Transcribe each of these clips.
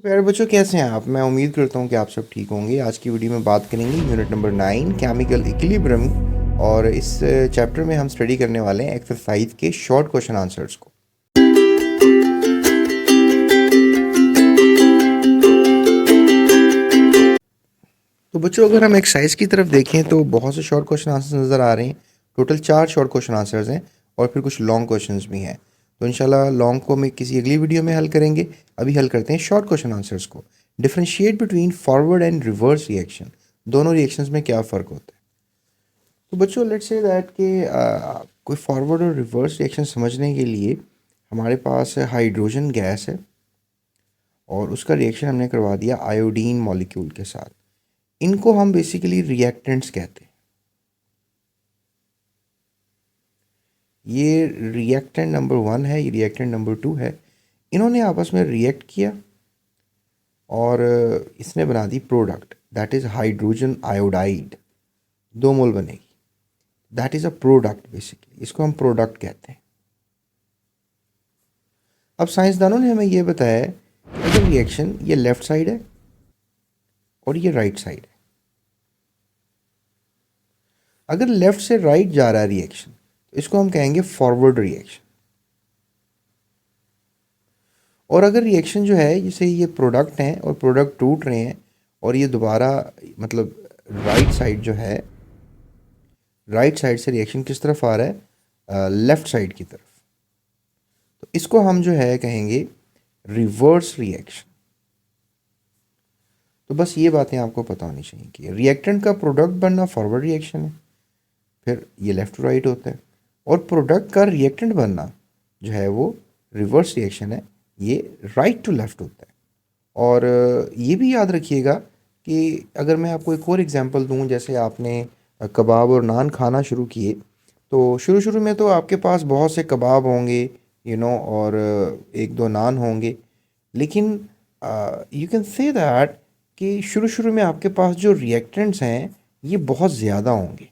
प्यारे बच्चों, कैसे हैं आप? मैं उम्मीद करता हूं कि आप सब ठीक होंगे। आज की वीडियो में बात करेंगे यूनिट नंबर 9 केमिकल इक्विलिब्रियम। और इस चैप्टर में हम स्टडी करने वाले हैं एक्सरसाइज के शॉर्ट क्वेश्चन आंसर्स को। तो बच्चों, अगर हम एक्सरसाइज की तरफ देखें तो बहुत से शॉर्ट क्वेश्चन आंसर्स नज़र आ रहे हैं। टोटल 4 शॉर्ट क्वेश्चन आंसर्स हैं और फिर कुछ लॉन्ग क्वेश्चंस भी हैं। तो इंशाल्लाह लॉन्ग को हम किसी अगली वीडियो में हल करेंगे। अभी हल करते हैं शॉर्ट क्वेश्चन आंसर्स को। Differentiate between forward and reverse reaction. दोनों रिएक्शंस में क्या फ़र्क होता है? तो बच्चों, लेट्स से दैट कि कोई फॉरवर्ड और रिवर्स रिएक्शन समझने के लिए हमारे पास हाइड्रोजन गैस है और उसका रिएक्शन हमने करवा दिया आयोडीन मॉलिक्यूल के साथ। इनको हम बेसिकली रिएक्टेंट्स कहते हैं। ये रिएक्टेंट नंबर 1 है, ये रिएक्टेंट नंबर 2 है। इन्होंने आपस में रिएक्ट किया और इसने बना the product, that is hydrogen iodide. 2 मोल बनेगी, that is a product. Basically इसको हम प्रोडक्ट कहते हैं। अब साइंसदानों ने हमें ये बताया है कि अगर रिएक्शन ये लेफ्ट साइड है और ये राइट साइड है, अगर लेफ्ट से राइट जा रहा है रिएक्शन तो इसको हम कहेंगे फॉरवर्ड रिएक्शन। और अगर रिएक्शन जो है, जैसे ये प्रोडक्ट हैं और प्रोडक्ट टूट रहे हैं और ये दोबारा मतलब राइट साइड जो है, राइट साइड से रिएक्शन किस तरफ आ रहा है? लेफ्ट साइड की तरफ। तो इसको हम जो है कहेंगे रिवर्स रिएक्शन। तो बस ये बातें आपको पता होनी चाहिए कि रिएक्टेंट का प्रोडक्ट बनना फॉरवर्ड रिएक्शन है, फिर ये लेफ़्ट टू राइट होता है। और प्रोडक्ट का रिएक्टेंट बनना जो है वो रिवर्स रिएक्शन है, ये राइट टू लेफ़्ट होता है। और ये भी याद रखिएगा कि अगर मैं आपको एक और एग्जांपल दूं, जैसे आपने कबाब और नान खाना शुरू किए तो शुरू शुरू में तो आपके पास बहुत से कबाब होंगे, और एक दो नान होंगे। लेकिन यू कैन से दैट कि शुरू शुरू में आपके पास जो रिएक्टेंट्स हैं ये बहुत ज़्यादा होंगे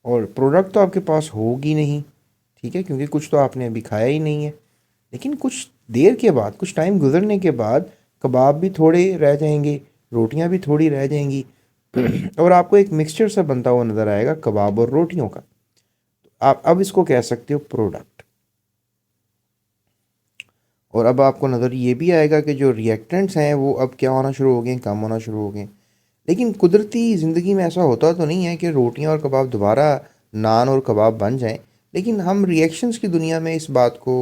और प्रोडक्ट तो आपके पास होगी नहीं, ठीक है, क्योंकि कुछ तो आपने अभी खाया ही नहीं है। लेकिन कुछ देर के बाद, कुछ टाइम गुजरने के बाद कबाब भी थोड़े रह जाएंगे, रोटियां भी थोड़ी रह जाएंगी और आपको एक मिक्सचर सा बनता हुआ नज़र आएगा कबाब और रोटियों का। आप अब इसको कह सकते हो प्रोडक्ट। और अब आपको नज़र ये भी आएगा कि जो रिएक्टेंट्स हैं वो अब क्या होना शुरू हो गए, कम होना शुरू हो गए। लेकिन कुदरती ज़िंदगी में ऐसा होता तो नहीं है कि रोटियां और कबाब दोबारा नान और कबाब बन जाएं। लेकिन हम रिएक्शंस की दुनिया में इस बात को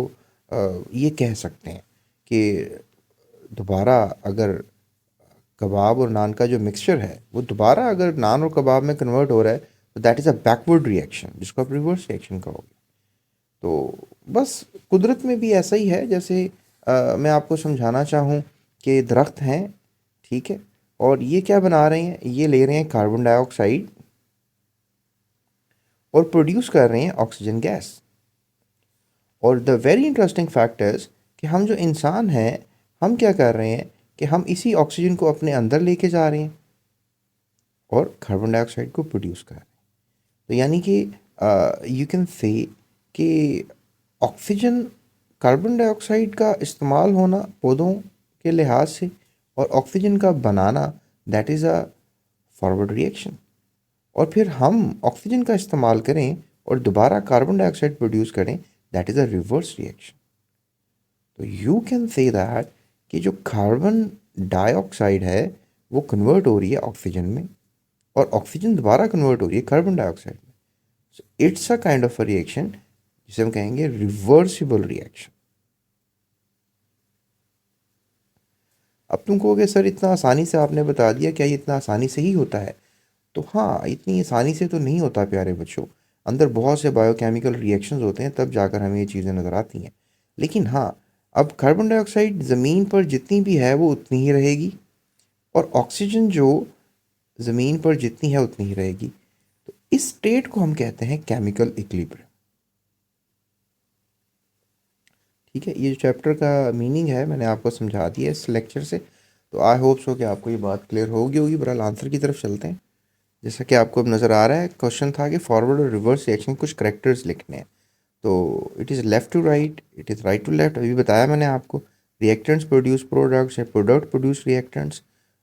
ये कह सकते हैं कि दोबारा अगर कबाब और नान का जो मिक्सचर है वो दोबारा अगर नान और कबाब में कन्वर्ट हो रहा है तो that is a backward reaction, जिसको आप रिवर्स रिएक्शन कहोगे। तो बस कुदरत में भी ऐसा ही है। जैसे मैं आपको समझाना चाहूँ कि दरख्त हैं, ठीक है, और ये क्या बना रहे हैं, ये ले रहे हैं कार्बन डाइऑक्साइड और प्रोड्यूस कर रहे हैं ऑक्सीजन गैस। और द वेरी इंटरेस्टिंग फैक्टर्स कि हम जो इंसान हैं, हम क्या कर रहे हैं कि हम इसी ऑक्सीजन को अपने अंदर लेके जा रहे हैं और कार्बन डाइऑक्साइड को प्रोड्यूस कर रहे हैं। तो यानी कि यू कैन से कि ऑक्सीजन, कार्बन डाइऑक्साइड का इस्तेमाल होना पौधों के लिहाज से और ऑक्सीजन का बनाना, that is a forward reaction. और फिर हम ऑक्सीजन का इस्तेमाल करें और दोबारा कार्बन डाइऑक्साइड प्रोड्यूस करें, that is a reverse reaction. तो यू कैन से दैट कि जो कार्बन डाइऑक्साइड है वो कन्वर्ट हो रही है ऑक्सीजन में और ऑक्सीजन दोबारा कन्वर्ट हो रही है कार्बन डाइऑक्साइड में। So it's a kind of a reaction जिसे हम कहेंगे रिवर्सिबल रिएक्शन। अब तुम कहोगे सर इतना आसानी से आपने बता दिया, क्या ये इतना आसानी से ही होता है? तो हाँ, इतनी आसानी से तो नहीं होता प्यारे बच्चों। अंदर बहुत से बायोकेमिकल रिएक्शंस होते हैं, तब जाकर हमें ये चीज़ें नज़र आती हैं। लेकिन हाँ, अब कार्बन डाइऑक्साइड ज़मीन पर जितनी भी है वो उतनी ही रहेगी और ऑक्सीजन जो ज़मीन पर जितनी है उतनी ही रहेगी। तो इस स्टेट को हम कहते हैं केमिकल इक्विलिब्रियम। ठीक है, ये जो चैप्टर का मीनिंग है मैंने आपको समझा दिया इस लेक्चर से। तो आई होप सो कि आपको ये बात क्लियर होगी। बहरहाल आंसर की तरफ चलते हैं। जैसा कि आपको अब नज़र आ रहा है, क्वेश्चन था कि फॉरवर्ड और रिवर्स रिएक्शन कुछ करेक्टर्स लिखने हैं। तो it is left to right, it is right to left, अभी बताया मैंने आपको। Reactants produce products and product produce reactants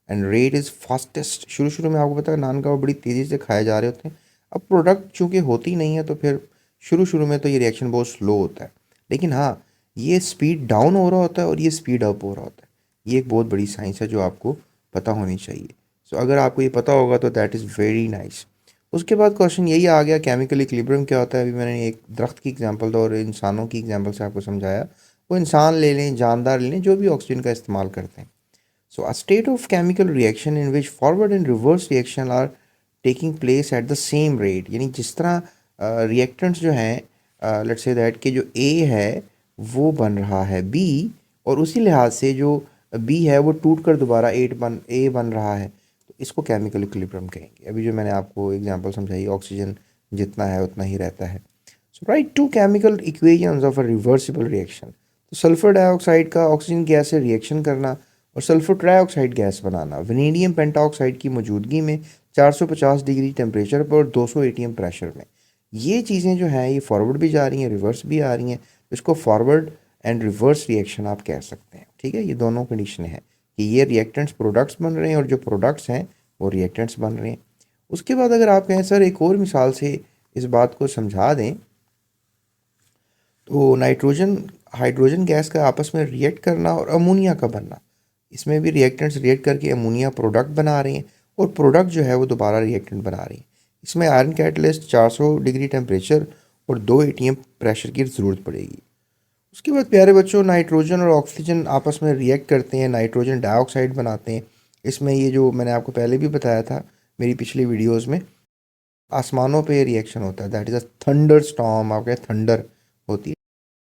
and rate is fastest. शुरू शुरू में आपको पता है नान कबाब बड़ी तेज़ी से खाए जा रहे होते हैं। अब प्रोडक्ट चूँकि होती नहीं है तो फिर शुरू शुरू में तो ये रिएक्शन बहुत स्लो होता है, लेकिन हाँ ये स्पीड डाउन हो रहा होता है और ये स्पीड अप हो रहा होता है। ये एक बहुत बड़ी साइंस है जो आपको पता होनी चाहिए। सो अगर आपको ये पता होगा तो दैट इज़ वेरी नाइस। उसके बाद क्वेश्चन यही आ गया केमिकल इक्विलिब्रियम क्या होता है। अभी मैंने एक दरख्त की एग्जांपल और इंसानों की एग्जांपल से आपको समझाया। वो इंसान ले लें, जानदार ले लें, जो भी ऑक्सीजन का इस्तेमाल करते हैं। So a state of chemical reaction in which forward and reverse reaction are taking place at the same rate, यानी जिस तरह रिएक्टेंट्स जो हैं लेट्स से दैट कि जो ए है वो बन रहा है बी, और उसी लिहाज से जो बी है वो टूट कर दोबारा ए बन रहा है, तो इसको केमिकल इक्विलिब्रियम कहेंगे। अभी जो मैंने आपको एग्जांपल समझाई, ऑक्सीजन जितना है उतना ही रहता है। So write to chemical equations of a reversible reaction. तो सल्फर डाइऑक्साइड का ऑक्सीजन गैस से रिएक्शन करना और सल्फर ट्राइऑक्साइड गैस बनाना वनीडियम पेंटाऑक्साइड की मौजूदगी में 450 डिग्री टेम्परेचर पर और 200 एटीएम प्रेशर में। ये चीज़ें जो हैं ये फॉरवर्ड भी जा रही हैं, रिवर्स भी आ रही हैं। इसको फॉरवर्ड एंड रिवर्स रिएक्शन आप कह सकते हैं। ठीक है, ये दोनों कंडीशन है कि ये रिएक्टेंट्स प्रोडक्ट्स बन रहे हैं और जो प्रोडक्ट्स हैं वो रिएक्टेंट्स बन रहे हैं। उसके बाद अगर आप कहें सर एक और मिसाल से इस बात को समझा दें, तो नाइट्रोजन हाइड्रोजन गैस का आपस में रिएक्ट करना और अमोनिया का बनना, इसमें भी रिएक्टेंट्स रिएक्ट करके अमोनिया प्रोडक्ट बना रहे हैं और प्रोडक्ट जो है वो दोबारा रिएक्टेंट बना रही है। इसमें आयरन कैटलिस्ट 400 डिग्री टेम्परेचर और 2 एटीएम प्रेशर की ज़रूरत पड़ेगी। उसके बाद प्यारे बच्चों नाइट्रोजन और ऑक्सीजन आपस में रिएक्ट करते हैं, नाइट्रोजन डाइऑक्साइड बनाते हैं। इसमें ये जो मैंने आपको पहले भी बताया था मेरी पिछली वीडियोज़ में, आसमानों पे रिएक्शन होता है, that is a thunder storm. आप कहें थंडर होती है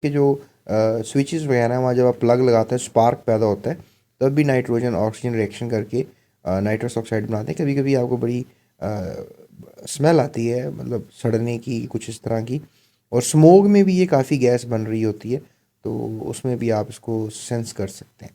कि जो स्विचेस वगैरह वहाँ जब आप प्लग लगाते हैं स्पार्क पैदा होता है, तब भी नाइट्रोजन ऑक्सीजन रिएक्शन करके नाइट्रस ऑक्साइड बनाते हैं। कभी कभी आपको बड़ी स्मेल आती है, मतलब सड़ने की कुछ इस तरह की, और स्मोक में भी ये काफ़ी गैस बन रही होती है, तो उसमें भी आप इसको सेंस कर सकते हैं।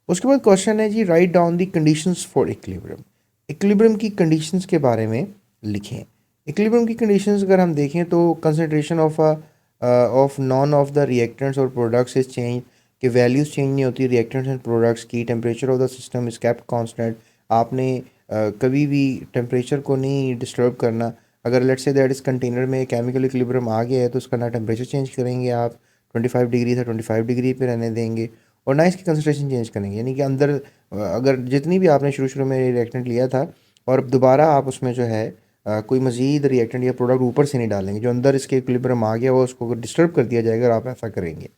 उसके बाद क्वेश्चन है जी write down the conditions for equilibrium. Equilibrium की कंडीशंस के बारे में लिखें। इक्विलिब्रियम की कंडीशंस अगर हम देखें तो concentration of none of the reactants और प्रोडक्ट्स इज चेंज, कि वैल्यूज़ चेंज नहीं होती रिएक्टेंट्स एंड प्रोडक्ट्स की। Temperature of the system is kept constant. आपने कभी भी टेम्परेचर को नहीं डिस्टर्ब करना। अगर लेट्स से दैट इस कंटेनर में केमिकल इक्विलिब्रियम आ गया है तो उसका ना टेम्परेचर चेंज करेंगे आप, 25 डिग्री से 25 डिग्री पे रहने देंगे, और ना इसकी कंसनट्रेशन चेंज करेंगे। यानी कि अंदर अगर जितनी भी आपने शुरू शुरू में रिएक्टेंट लिया था और दोबारा आप उसमें जो है कोई मज़ीद रिएक्टेंट या प्रोडक्ट ऊपर से नहीं डालेंगे, जो अंदर इसके इक्विलिब्रियम आ गया वो उसको डिस्टर्ब कर दिया जाएगा अगर आप ऐसा करेंगे।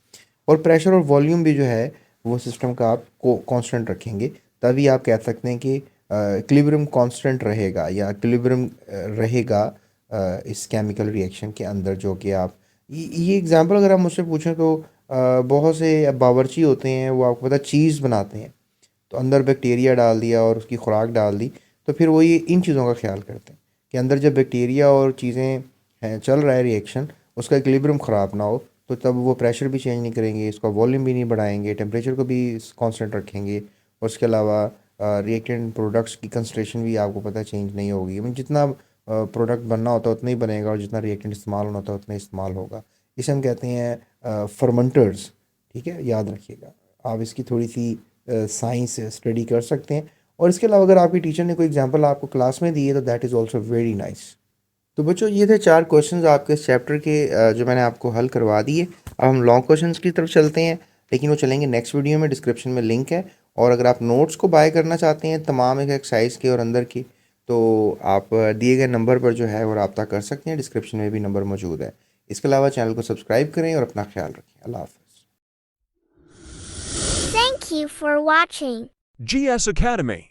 और प्रेशर और वॉल्यूम भी जो है वो सिस्टम का आप कांस्टेंट रखेंगे, तभी आप कह सकते हैं कि इक्विलिब्रियम कांस्टेंट रहेगा या इक्विलिब्रियम रहेगा इस केमिकल रिएक्शन के अंदर। जो कि आप ये एग्जांपल अगर आप मुझसे पूछें तो बहुत से बावर्ची होते हैं, वो आपको पता चीज़ बनाते हैं, तो अंदर बैक्टीरिया डाल दिया और उसकी खुराक डाल दी, तो फिर वो ये इन चीज़ों का ख्याल करते हैं कि अंदर जब बैक्टीरिया और चीज़ें हैं चल रहा है रिएक्शन, उसका इक्विलिब्रियम ख़राब ना हो, तो तब वो प्रेशर भी चेंज नहीं करेंगे, इसका वॉल्यूम भी नहीं बढ़ाएंगे, टेम्परेचर को भी कांस्टेंट रखेंगे, और उसके अलावा रिएक्टेंट प्रोडक्ट्स की कंसंट्रेशन भी आपको पता चेंज नहीं होगी। मतलब जितना प्रोडक्ट बनना होता है उतना ही बनेगा और जितना रिएक्टेंट इस्तेमाल होना होता है उतना इस्तेमाल होगा। इसे हम कहते हैं फर्मेंटर्स। ठीक है, याद रखिएगा, आप इसकी थोड़ी सी साइंस स्टडी कर सकते हैं। और इसके अलावा अगर आपकी टीचर ने कोई एग्जांपल आपको क्लास में दी है तो that is also very nice. तो बच्चों ये थे 4 क्वेश्चंस आपके इस चैप्टर के जो मैंने आपको हल करवा दिए। अब हम लॉन्ग क्वेश्चंस की तरफ चलते हैं, लेकिन वो चलेंगे नेक्स्ट वीडियो में। डिस्क्रिप्शन में लिंक है, और अगर आप नोट्स को बाय करना चाहते हैं तमाम एक एक्सरसाइज के और अंदर की, तो आप दिए गए नंबर पर जो है वो रब्ता कर सकते हैं। डिस्क्रिप्शन में भी नंबर मौजूद है। इसके अलावा चैनल को सब्सक्राइब करें और अपना ख्याल रखें। अल्लाह हाफ़िज़। Thank you for watching. GS Academy.